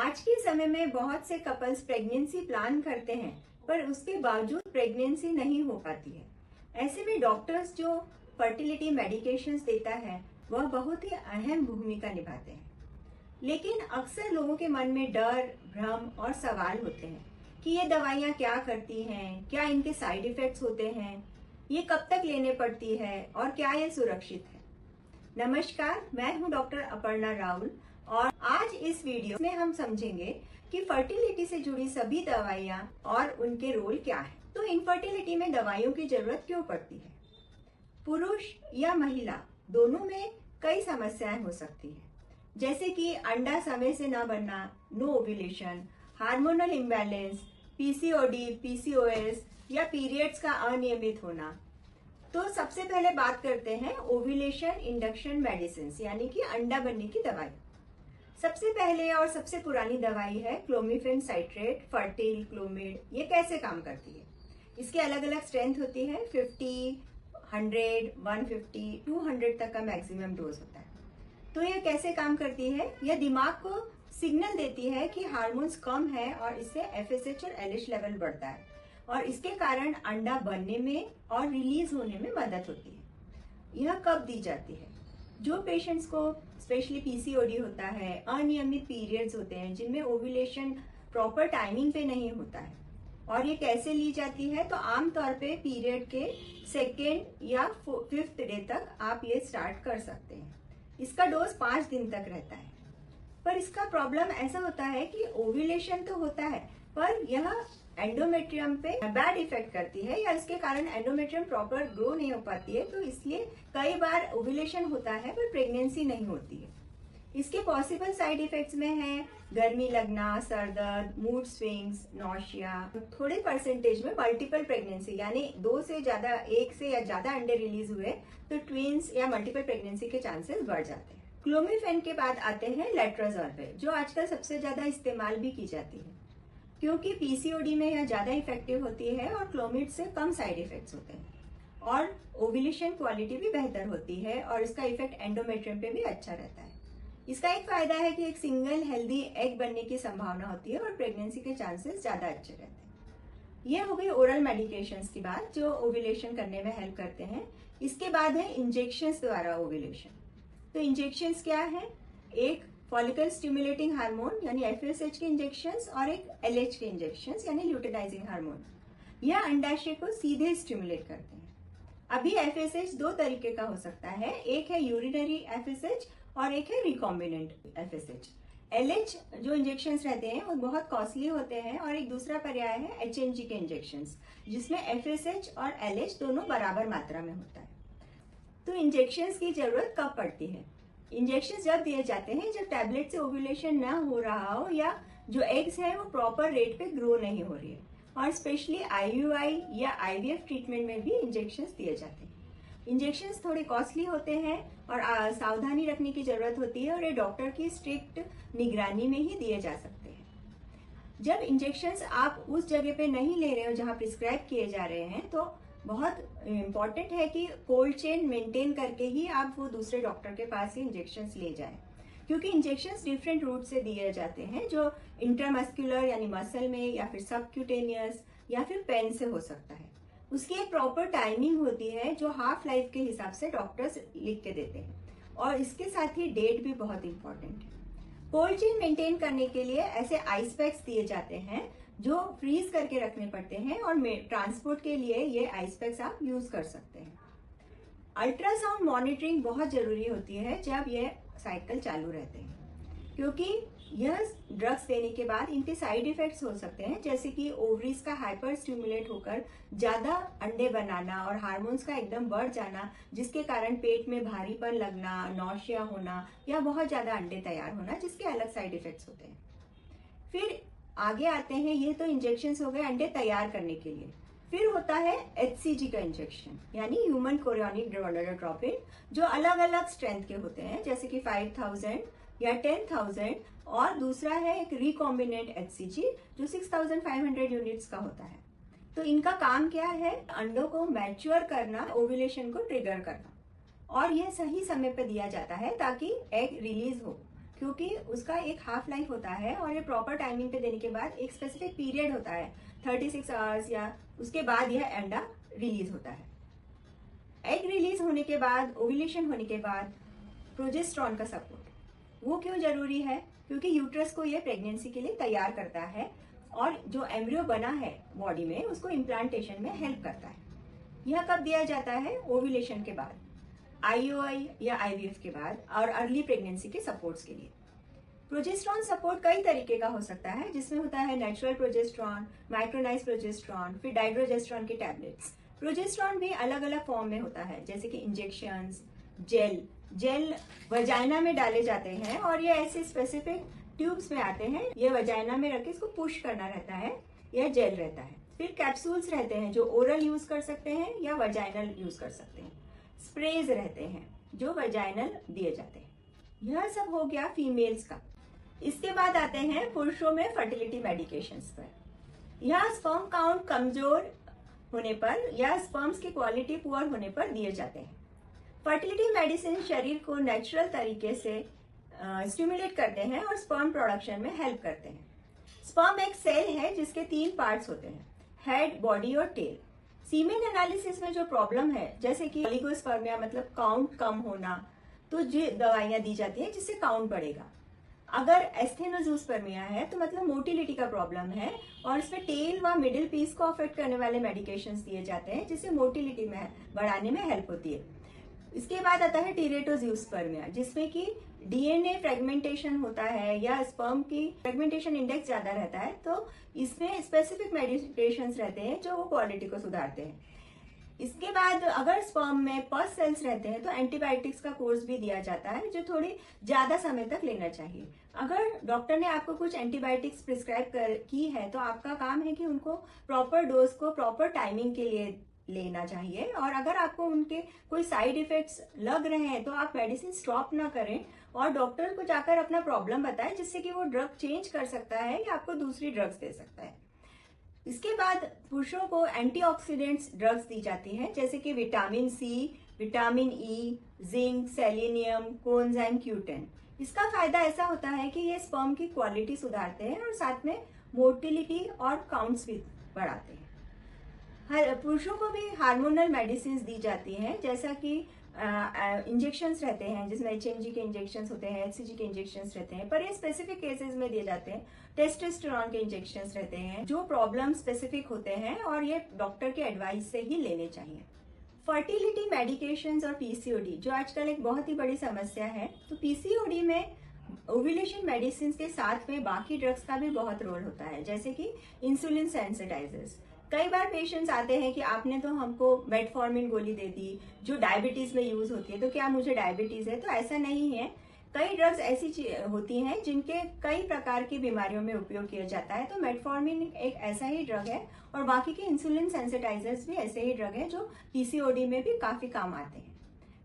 आज के समय में बहुत से कपल्स प्रेगनेंसी प्लान करते हैं पर उसके बावजूद प्रेगनेंसी नहीं हो पाती है। ऐसे में डॉक्टर्स जो फर्टिलिटी मेडिकेशंस देता है वह बहुत ही अहम भूमिका निभाते हैं। लेकिन अक्सर लोगों के मन में डर, भ्रम और सवाल होते हैं कि ये दवाइयाँ क्या करती हैं, क्या इनके साइड इफेक्ट्स होते हैं, ये कब तक लेने पड़ती है और क्या ये सुरक्षित है। नमस्कार, मैं हूँ डॉक्टर अपर्णा राहुल और आज इस वीडियो में हम समझेंगे कि फर्टिलिटी से जुड़ी सभी दवाइयाँ और उनके रोल क्या है। तो इनफर्टिलिटी में दवाइयों की जरूरत क्यों पड़ती है? पुरुष या महिला दोनों में कई समस्याएं हो सकती है, जैसे कि अंडा समय से न बनना, no ovulation, hormonal imbalance, PCOD, PCOS या पीरियड्स का अनियमित होना। तो सबसे पहले बात करते हैं ओव्यूलेशन इंडक्शन मेडिसिन यानी कि अंडा बनने की दवाई। सबसे पहले और सबसे पुरानी दवाई है क्लोमिफेन साइट्रेट, फर्टिल, क्लोमिड। ये कैसे काम करती है? इसकी अलग अलग स्ट्रेंथ होती है, 50, 100, 150, 200 तक का मैक्सिमम डोज होता है। तो ये कैसे काम करती है? यह दिमाग को सिग्नल देती है कि हार्मोन्स कम है और इससे एफएसएच और एलएच लेवल बढ़ता है और इसके कारण अंडा बनने में और रिलीज होने में मदद होती है। यह कब दी जाती है? जो पेशेंट्स को स्पेशली पीसीओडी होता है, अनियमित पीरियड्स होते हैं जिनमें ओव्यूलेशन प्रॉपर टाइमिंग पे नहीं होता है। और ये कैसे ली जाती है? तो आमतौर पे पीरियड के 2nd या 5th डे तक आप ये स्टार्ट कर सकते हैं। इसका डोज 5 दिन तक रहता है। पर इसका प्रॉब्लम ऐसा होता है कि ओव्यूलेशन तो होता है पर यह एंडोमेट्रियम पे बैड इफेक्ट करती है या इसके कारण एंडोमेट्रियम प्रॉपर ग्रो नहीं हो पाती है। तो इसलिए कई बार ओव्यूलेशन होता है पर प्रेगनेंसी नहीं होती है। इसके पॉसिबल साइड इफेक्ट्स में है गर्मी लगना, सर दर्द, मूड स्विंग्स, नौशिया। थोड़े परसेंटेज में मल्टीपल प्रेगनेंसी यानी 2 से ज्यादा, 1 से या ज्यादा अंडे रिलीज हुए तो ट्विंस या मल्टीपल प्रेगनेंसी के चांसेस बढ़ जाते हैं। क्लोमिफेन के बाद आते हैं लेट्रोजोल पे, जो आजकल सबसे ज्यादा इस्तेमाल भी की जाती है क्योंकि पीसीओडी में यह ज्यादा इफेक्टिव होती है और क्लोमिड से कम साइड इफेक्ट्स होते हैं और ओव्यूलेशन क्वालिटी भी बेहतर होती है और इसका इफेक्ट एंडोमेट्रियम पे भी अच्छा रहता है। इसका एक फायदा है कि एक सिंगल हेल्दी एग बनने की संभावना होती है और प्रेगनेंसी के चांसेस ज्यादा अच्छे रहते हैं। ये हो गई ओरल मेडिकेशंस की बात जो ओव्यूलेशन करने में हेल्प करते हैं। इसके बाद है इंजेक्शंस द्वारा ओव्यूलेशन। तो इंजेक्शंस क्या है? एक फॉलिकल स्टिमुलेटिंग हार्मोन यानी एफएसएच के इंजेक्शंस और एक एलएच के इंजेक्शंस यानी ल्यूटेनाइजिंग हार्मोन। यह अंडाशय को सीधे स्टिमुलेट करते हैं। अभी एफएसएच 2 तरीके का हो सकता है, एक है यूरिनरी एफएसएच और एक है रिकॉम्बिनेंट एफएसएच। एलएच जो इंजेक्शंस रहते हैं वो बहुत कॉस्टली होते हैं और एक दूसरा पर्याय है एचएनजी के इंजेक्शंस जिसमें एफएसएच और एलएच दोनों बराबर मात्रा में होता है। तो इंजेक्शंस की जरूरत कब पड़ती है? इंजेक्शन जब दिए जाते हैं जब टैबलेट से ओव्यूलेशन ना हो रहा हो या जो एग्स है वो प्रॉपर रेट पे ग्रो नहीं हो रही है। और स्पेशली आईयूआई या आईवीएफ ट्रीटमेंट में भी इंजेक्शंस दिए जाते हैं। इंजेक्शंस थोड़े कॉस्टली होते हैं और सावधानी रखने की जरूरत होती है और ये डॉक्टर की स्ट्रिक्ट निगरानी में ही दिए जा सकते हैं। जब इंजेक्शंस आप उस जगह पे नहीं ले रहे हो जहाँ प्रिस्क्राइब किए जा रहे हैं तो बहुत इम्पॉर्टेंट है कि कोल्ड चेन मेंटेन करके ही आप वो दूसरे डॉक्टर के पास ही इंजेक्शंस ले जाएं, क्योंकि इंजेक्शंस डिफरेंट रूट से दिए जाते हैं जो इंट्रामस्कुलर यानी मसल में या फिर सबक्यूटेनियस या फिर पेन से हो सकता है। उसकी एक प्रॉपर टाइमिंग होती है जो हाफ लाइफ के हिसाब से डॉक्टर्स लिख के देते हैं और इसके साथ ही डेट भी बहुत इंपॉर्टेंट है। कोल्ड चेन मेंटेन करने के लिए ऐसे आइस पैक्स दिए जाते हैं जो फ्रीज करके रखने पड़ते हैं और ट्रांसपोर्ट के लिए ये आइस पैक्स आप यूज कर सकते हैं। अल्ट्रासाउंड मॉनिटरिंग बहुत जरूरी होती है जब ये साइकिल चालू रहते हैं, क्योंकि यह ड्रग्स देने के बाद इनके साइड इफेक्ट्स हो सकते हैं, जैसे कि ओवरीज का हाइपर स्टिमुलेट होकर ज्यादा अंडे बनाना और हार्मोन्स का एकदम बढ़ जाना जिसके कारण पेट में भारीपन लगना, नौशिया होना या बहुत ज्यादा अंडे तैयार होना जिसके अलग साइड इफेक्ट्स होते हैं। फिर आगे आते हैं, ये तो इंजेक्शंस हो गए अंडे तैयार करने के लिए। फिर होता है एचसीजी का इंजेक्शन यानी ह्यूमन कोरियोनिक गोनाडोट्रोपिन, जो अलग अलग स्ट्रेंथ के होते हैं जैसे कि 5000 या 10,000 और दूसरा है एक रिकॉम्बिनेंट एचसीजी जो 6500 यूनिट्स का होता है। तो इनका काम क्या है? अंडों को मैच्योर करना, ओव्यूलेशन को ट्रिगर करना और यह सही समय पर दिया जाता है ताकि एग रिलीज हो, क्योंकि उसका एक हाफ लाइफ होता है और ये प्रॉपर टाइमिंग पे देने के बाद एक स्पेसिफिक पीरियड होता है 36 आवर्स, या उसके बाद यह अंडा रिलीज होता है। एग रिलीज होने के बाद, ओव्यूलेशन होने के बाद प्रोजेस्टेरॉन का सपोर्ट वो क्यों जरूरी है? क्योंकि यूट्रस को ये प्रेगनेंसी के लिए तैयार करता है और जो एम्ब्रियो बना है बॉडी में उसको इम्प्लांटेशन में हेल्प करता है। यह कब दिया जाता है? ओव्यूलेशन के बाद, आईयूआई या आईवीएफ के बाद और अर्ली प्रेगनेंसी के सपोर्ट्स के लिए। प्रोजेस्टेरॉन सपोर्ट कई तरीके का हो सकता है, जिसमें होता है नेचुरल प्रोजेस्टेरॉन, माइक्रोनाइज्ड प्रोजेस्टेरॉन, फिर डाइड्रोजेस्टेरॉन के टैबलेट्स। प्रोजेस्टेरॉन भी अलग अलग फॉर्म में होता है, जैसे कि इंजेक्शंस, जेल वजाइना में डाले जाते हैं और ये ऐसे स्पेसिफिक ट्यूब्स में आते हैं। ये वजाइना में रख के इसको पुश करना रहता है, यह जेल रहता है। फिर कैप्सूल्स रहते हैं जो ओरल यूज कर सकते हैं या वजाइनल यूज कर सकते हैं। स्प्रेज रहते हैं जो वजाइनल दिए जाते हैं। यह सब हो गया फीमेल्स का। इसके बाद आते हैं पुरुषों में फर्टिलिटी मेडिकेशंस पर। यह स्पर्म काउंट कमजोर होने पर या स्पर्म्स की क्वालिटी पुअर होने पर दिए जाते हैं। फर्टिलिटी मेडिसिन शरीर को नेचुरल तरीके से स्टिमुलेट करते हैं और स्पर्म प्रोडक्शन में हेल्प करते हैं। स्पर्म एक सेल है जिसके 3 पार्ट्स होते हैं, हेड, बॉडी और टेल। सीमेन एनालिसिस में जो प्रॉब्लम है, जैसे कि ओलिगोस्पर्मिया मतलब काउंट कम होना, तो जो दवाइयां दी जाती है जिससे काउंट बढ़ेगा। अगर एस्थेनोजूस्पर्मिया है तो मतलब मोटिलिटी का प्रॉब्लम है और इसमें टेल व मिडिल पीस को अफेक्ट करने वाले मेडिकेशंस दिए जाते हैं जिससे मोटिलिटी में बढ़ाने में हेल्प होती है। इसके बाद आता है टीरेटोजूस्पर्मिया, जिसमें कि डीएनए फ्रेगमेंटेशन होता है या स्पर्म की फ्रेगमेंटेशन इंडेक्स ज्यादा रहता है, तो इसमें स्पेसिफिक मेडिकेशंस रहते हैं जो वो क्वालिटी को सुधारते हैं। इसके बाद अगर स्पर्म में पस सेल्स रहते हैं तो एंटीबायोटिक्स का कोर्स भी दिया जाता है जो थोड़ी ज्यादा समय तक लेना चाहिए। अगर डॉक्टर ने आपको कुछ एंटीबायोटिक्स प्रिस्क्राइब की है तो आपका काम है कि उनको प्रॉपर डोज को प्रॉपर टाइमिंग के लिए लेना चाहिए, और अगर आपको उनके कोई साइड इफेक्ट्स लग रहे हैं तो आप मेडिसिन स्टॉप ना करें और डॉक्टर को जाकर अपना प्रॉब्लम बताएं, जिससे कि वो ड्रग चेंज कर सकता है या आपको दूसरी ड्रग्स दे सकता है। इसके बाद पुरुषों को एंटीऑक्सीडेंट्स ड्रग्स दी जाती हैं, जैसे कि vitamin C, vitamin E, zinc, selenium, coenzyme Q10। इसका फायदा ऐसा होता है कि ये स्पर्म की क्वालिटी सुधारते हैं और साथ में मोटिलिटी और काउंट्स भी बढ़ाते हैं। पुरुषों को भी हार्मोनल मेडिसिन दी जाती हैं, जैसा कि इंजेक्शंस रहते हैं जिसमें HMG के इंजेक्शंस होते हैं, HCG के इंजेक्शंस रहते हैं, पर ये स्पेसिफिक केसेस में दिए जाते हैं। टेस्टोस्टेरोन के इंजेक्शंस रहते हैं जो प्रॉब्लम स्पेसिफिक होते हैं और ये डॉक्टर के एडवाइस से ही लेने चाहिए। फर्टिलिटी मेडिकेशंस और पीसीओडी जो आजकल एक बहुत ही बड़ी समस्या है, तो पीसीओडी में ओव्यूलेशन मेडिसिन के साथ में बाकी ड्रग्स का भी बहुत रोल होता है, जैसे कि इंसुलिन सेंसिटाइजर्स। कई बार पेशेंट्स आते हैं कि आपने तो हमको मेटफॉर्मिन गोली दे दी जो डायबिटीज में यूज होती है, तो क्या मुझे डायबिटीज है? तो ऐसा नहीं है। कई ड्रग्स ऐसी होती हैं जिनके कई प्रकार की बीमारियों में उपयोग किया जाता है, तो मेटफॉर्मिन एक ऐसा ही ड्रग है और बाकी के इंसुलिन सेंसिटाइजर्स भी ऐसे ही ड्रग है जो पीसीओडी में भी काफी काम आते हैं।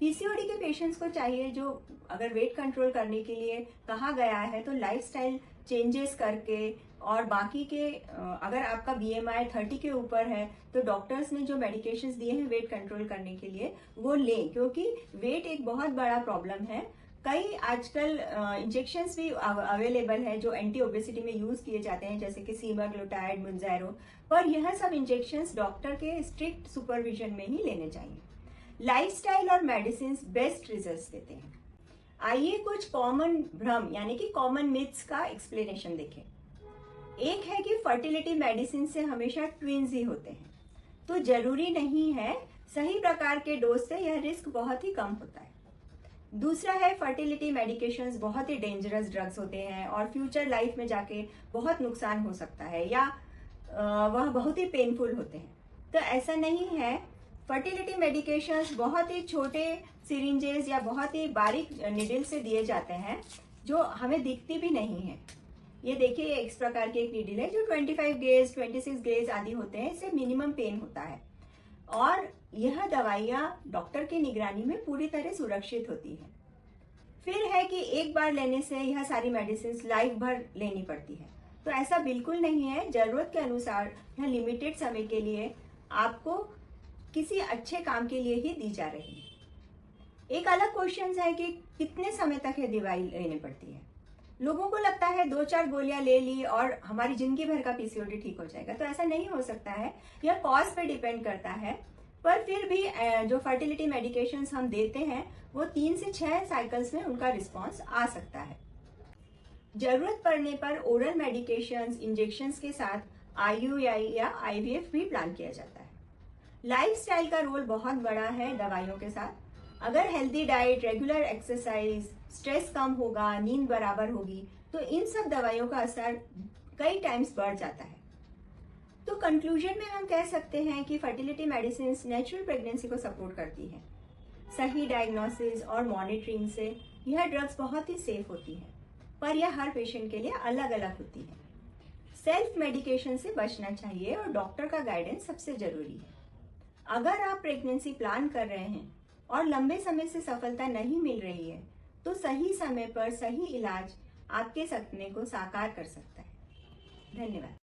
पीसीओडी के पेशेंट्स को चाहिए, जो अगर वेट कंट्रोल करने के लिए कहा गया है तो लाइफस्टाइल चेंजेस करके और बाकी के अगर आपका BMI 30 के ऊपर है तो डॉक्टर्स ने जो मेडिकेशंस दिए हैं वेट कंट्रोल करने के लिए वो लें, क्योंकि वेट एक बहुत बड़ा प्रॉब्लम है। कई आजकल इंजेक्शंस भी अवेलेबल है जो एंटी ओबेसिटी में यूज किए जाते हैं, जैसे कि सीमाग्लोटाइड, मुंजैरो, पर यह सब इंजेक्शंस डॉक्टर के स्ट्रिक्ट सुपरविजन में ही लेने चाहिए। लाइफस्टाइल और मेडिसिन बेस्ट रिजल्ट्स देते हैं। आइए कुछ कॉमन भ्रम यानी कि कॉमन मिथ्स का एक्सप्लेनेशन देखें। एक है कि फर्टिलिटी मेडिसिन से हमेशा ट्विंस ही होते हैं, तो जरूरी नहीं है। सही प्रकार के डोज से यह रिस्क बहुत ही कम होता है। दूसरा है फर्टिलिटी मेडिकेशंस बहुत ही डेंजरस ड्रग्स होते हैं और फ्यूचर लाइफ में जाके बहुत नुकसान हो सकता है या वह बहुत ही पेनफुल होते हैं, तो ऐसा नहीं है। फर्टिलिटी मेडिकेशंस बहुत ही छोटे सिरिंजेस या बहुत ही बारीक निडल से दिए जाते हैं जो हमें दिखती भी नहीं है। ये देखिए इस प्रकार की एक नीडल है जो 25 गेज, 26 गेज आदि होते हैं, इससे मिनिमम पेन होता है और यह दवाइयाँ डॉक्टर की निगरानी में पूरी तरह सुरक्षित होती है। फिर है कि एक बार लेने से यह सारी मेडिसिन लाइफ भर लेनी पड़ती है, तो ऐसा बिल्कुल नहीं है। जरूरत के अनुसार यह लिमिटेड समय के लिए आपको किसी अच्छे काम के लिए ही दी जा रही है। एक अलग क्वेश्चन है कि कितने समय तक यह दवाई लेनी पड़ती है। लोगों को लगता है 2-4 गोलियां ले ली और हमारी जिंदगी भर का पीसीओडी ठीक हो जाएगा, तो ऐसा नहीं हो सकता है। यह कॉज पे डिपेंड करता है, पर फिर भी जो फर्टिलिटी मेडिकेशंस हम देते हैं वो 3 से 6 साइकिल्स में उनका रिस्पॉन्स आ सकता है। जरूरत पड़ने पर ओरल मेडिकेशंस, इंजेक्शंस के साथ IUI या IVF भी प्लान किया जाता है। लाइफस्टाइल का रोल बहुत बड़ा है दवाइयों के साथ। अगर healthy diet, regular exercise, stress कम होगा, नींद बराबर होगी, तो इन सब दवाइयों का असर कई टाइम्स बढ़ जाता है। तो कंक्लूजन में हम कह सकते हैं कि फर्टिलिटी मेडिसिन नेचुरल प्रेगनेंसी को सपोर्ट करती है। सही डायग्नोसिस और मॉनिटरिंग से यह ड्रग्स बहुत ही सेफ होती है, पर यह हर पेशेंट के लिए अलग अलग होती है। सेल्फ मेडिकेशन से बचना चाहिए और डॉक्टर का गाइडेंस सबसे जरूरी है। अगर आप प्रेगनेंसी प्लान कर रहे हैं और लंबे समय से सफलता नहीं मिल रही है, तो सही समय पर सही इलाज आपके सपने को साकार कर सकता है। धन्यवाद।